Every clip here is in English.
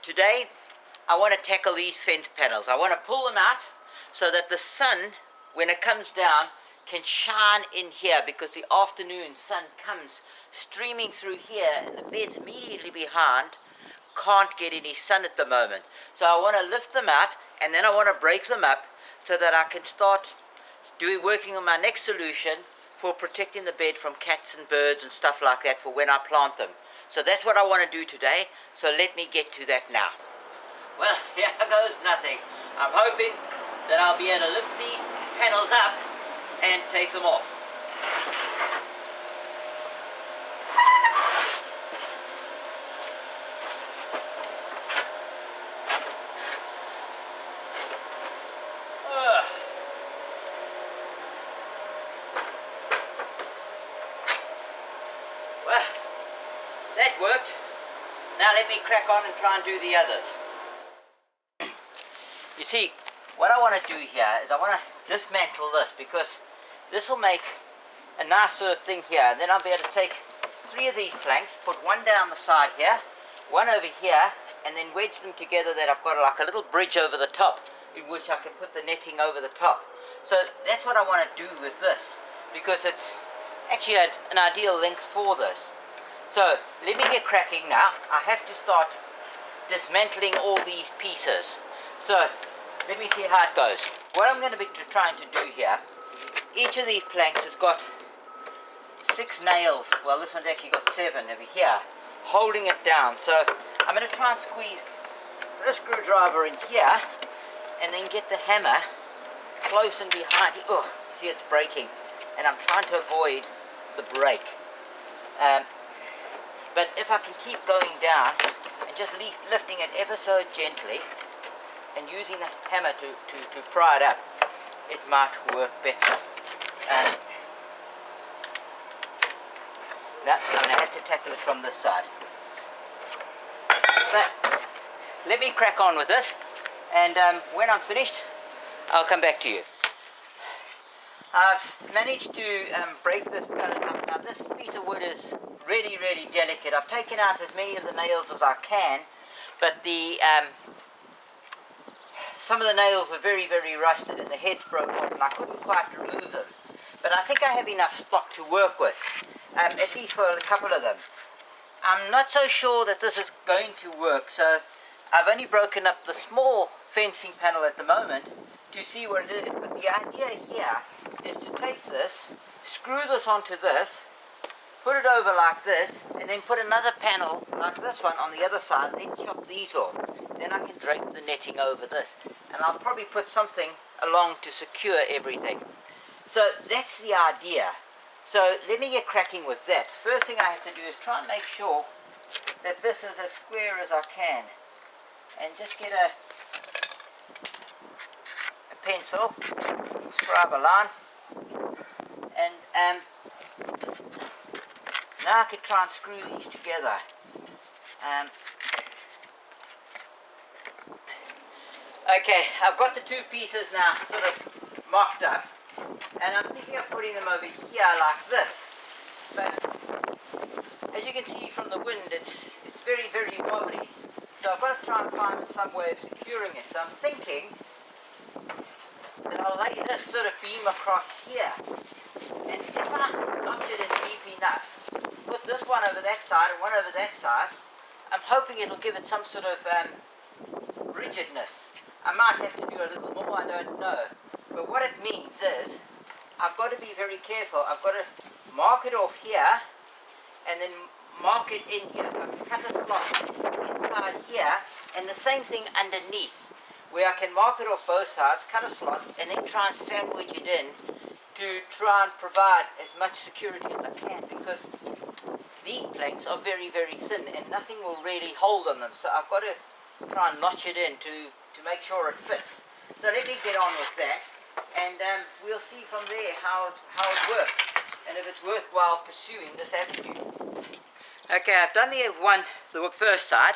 Today I want to tackle these fence panels. I want to pull them out so that the sun, when it comes down, can shine in here, because the afternoon sun comes streaming through here and the beds immediately behind can't get any sun at the moment. So I want to lift them out, and then I want to break them up so that I can start working on my next solution for protecting the bed from cats and birds and stuff like that for when I plant them. So that's what I want to do today, so let me get to that now. Well, here goes nothing. I'm hoping that I'll be able to lift these panels up and take them off. Well, that worked. Now let me crack on and try and do the others. You see, what I want to do here is I want to dismantle this, because this will make a nice sort of thing here. And then I'll be able to take 3 of these planks, put one down the side here, one over here, and then wedge them together that I've got like a little bridge over the top, in which I can put the netting over the top. So that's what I want to do with this, because it's actually an ideal length for this. So let me get cracking now. I have to start dismantling all these pieces. So let me see how it goes. What I'm going to be trying to do here, each of these planks has got 6 nails. Well, this one's actually got 7 over here, holding it down. So I'm going to try and squeeze the screwdriver in here, and then get the hammer close and behind. Oh, see, it's breaking, and I'm trying to avoid the break. But if I can keep going down and just lifting it ever so gently and using the hammer to pry it up, it might work better. Now I'm going to have to tackle it from this side. But let me crack on with this, and when I'm finished, I'll come back to you. I've managed to break this pallet up. Now this piece of wood is really, really delicate. I've taken out as many of the nails as I can, but the some of the nails were very, very rusted and the heads broke off, and I couldn't quite remove them. But I think I have enough stock to work with, at least for a couple of them. I'm not so sure that this is going to work, so I've only broken up the small fencing panel at the moment to see what it is. But the idea here is to take this, screw this onto this, put it over like this, and then put another panel like this one on the other side, then chop these off. Then I can drape the netting over this, and I'll probably put something along to secure everything. So that's the idea. So let me get cracking with that. First thing I have to do is try and make sure that this is as square as I can, and just get a pencil, scribe a line, and now I can try and screw these together. Okay, I've got the 2 pieces now sort of marked up, and I'm thinking of putting them over here like this. But as you can see from the wind, it's very, very wobbly. So I've got to try and find some way of securing it. So I'm thinking that I'll lay this sort of beam across here, and if I notch it in deep enough, put this one over that side and one over that side, I'm hoping it'll give it some sort of rigidness. I might have to do a little more, I don't know. But what it means is I've got to be very careful. I've got to mark it off here and then mark it in here. So I can cut a slot inside here, and the same thing underneath, where I can mark it off both sides, cut a slot, and then try and sandwich it in to try and provide as much security as I can, because these planks are very, very thin and nothing will really hold on them. So I've got to try and notch it in to make sure it fits. So let me get on with that, and we'll see from there how it works, and if it's worthwhile pursuing this avenue. Okay, I've done the first side.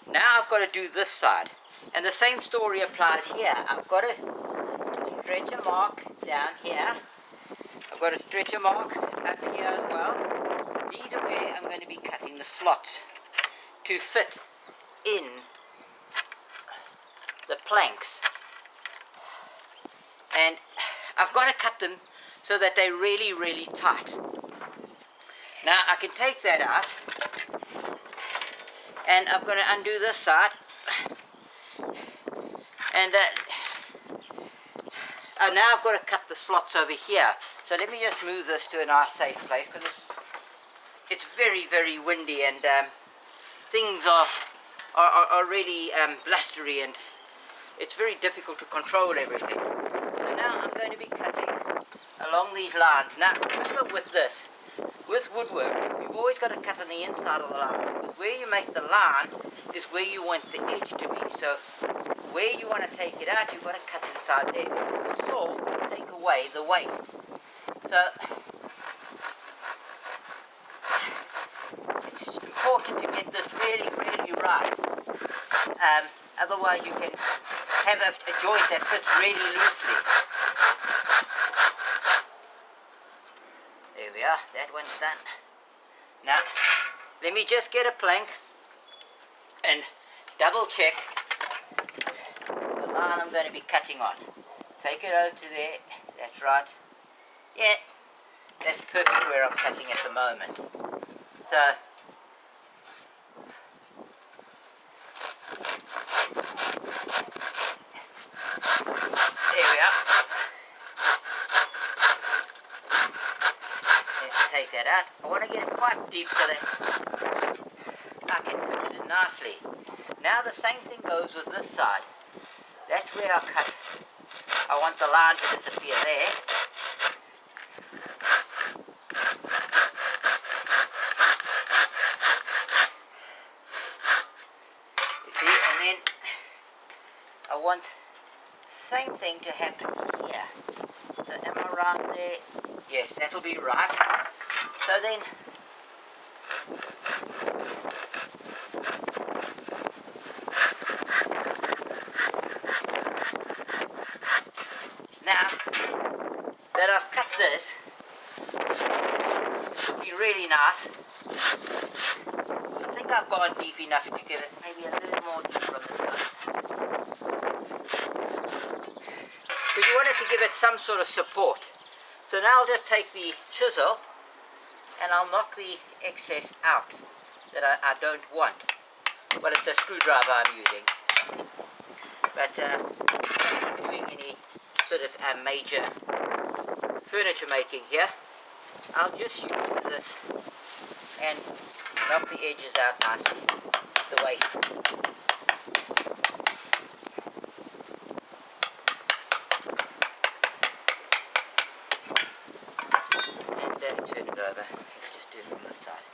Now I've got to do this side, and the same story applies here. I've got to stretch a mark down here. I've got to stretch a mark up here as well. These are where I'm going to be cutting the slots to fit in planks, and I've got to cut them so that they're really, really tight. Now I can take that out, and I'm going to undo this side, and now I've got to cut the slots over here. So let me just move this to a nice safe place, because it's very, very windy, and things are really blustery, and it's very difficult to control everything. So now I'm going to be cutting along these lines. Now remember, with this, with woodwork, you've always got to cut on the inside of the line, because where you make the line is where you want the edge to be. So where you want to take it out, you've got to cut inside there, because the saw will take away the weight. So it's important to get this really, really right. Otherwise you can have a joint that fits really loosely. There we are, that one's done. Now, let me just get a plank and double check the line I'm going to be cutting on. Take it over to there, that's right. Yeah, that's perfect where I'm cutting at the moment. So, there we are. Let's take that out. I want to get it quite deep so that I can fit it in nicely. Now the same thing goes with this side. That's where I cut. I want the line to disappear there. You see, and then I want the same thing to happen here. So am I right there? Yes, that'll be right. So then now that I've cut this, it'll be really nice. I think I've gone deep enough to give it maybe a little more deep from the side. But you want it to give it some sort of support. So now I'll just take the chisel and I'll knock the excess out that I don't want. Well, it's a screwdriver I'm using, but I'm not doing any sort of major furniture making here. I'll just use this and knock the edges out nicely, the waste. And then turn it over. Let's just do it from this side.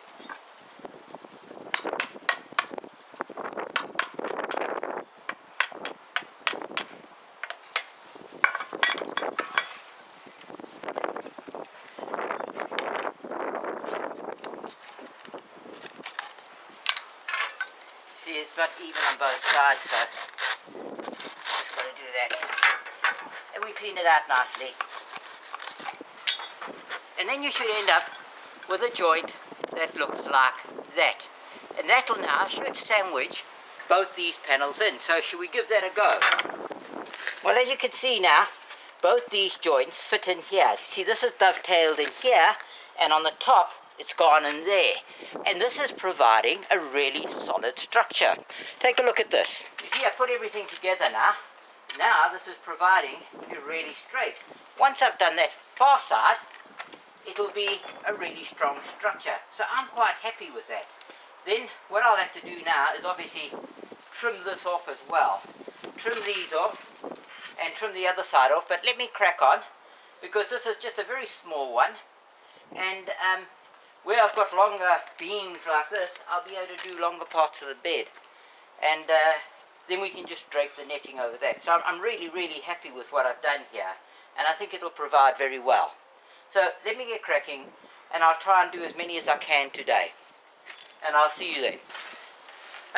See, it's not even on both sides, so just got to do that. And we clean it out nicely. And then you should end up with a joint that looks like that. And that'll now should sandwich both these panels in. So should we give that a go? Well, as you can see now, both these joints fit in here. See, this is dovetailed in here, and on the top it's gone in there. And this is providing a really solid structure. Take a look at this. You see, I put everything together now. Now this is providing a really straight. Once I've done that far side, it'll be a really strong structure. So I'm quite happy with that. Then what I'll have to do now is obviously trim this off as well. Trim these off and trim the other side off. But let me crack on, because this is just a very small one. And where I've got longer beams like this, I'll be able to do longer parts of the bed. And then we can just drape the netting over that. So I'm really, really happy with what I've done here. And I think it'll provide very well. So let me get cracking, and I'll try and do as many as I can today. And I'll see you then.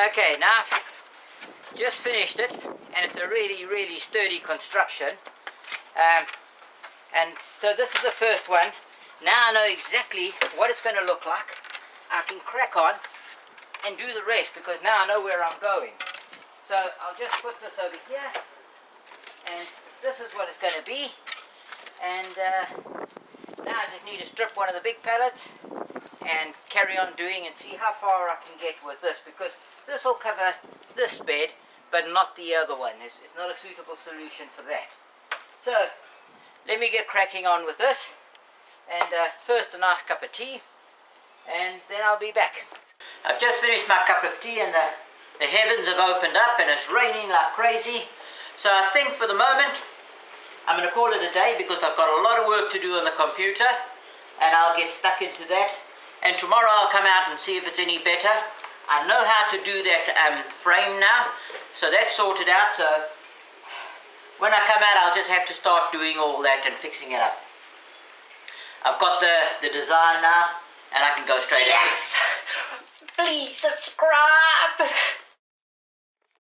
Okay, now I've just finished it, and it's a really, really sturdy construction. And so this is the first one. Now I know exactly what it's going to look like. I can crack on and do the rest, because now I know where I'm going. So I'll just put this over here, and this is what it's going to be. And now I just need to strip one of the big pallets and carry on doing and see how far I can get with this, because this will cover this bed but not the other one. It's not a suitable solution for that. So let me get cracking on with this, and first a nice cup of tea, and then I'll be back. I've just finished my cup of tea, and the heavens have opened up and it's raining like crazy. So I think for the moment I'm going to call it a day, because I've got a lot of work to do on the computer and I'll get stuck into that. And tomorrow I'll come out and see if it's any better. I know how to do that frame now, so that's sorted out. So when I come out, I'll just have to start doing all that and fixing it up. I've got the design now, and I can go straight Yes! Please subscribe!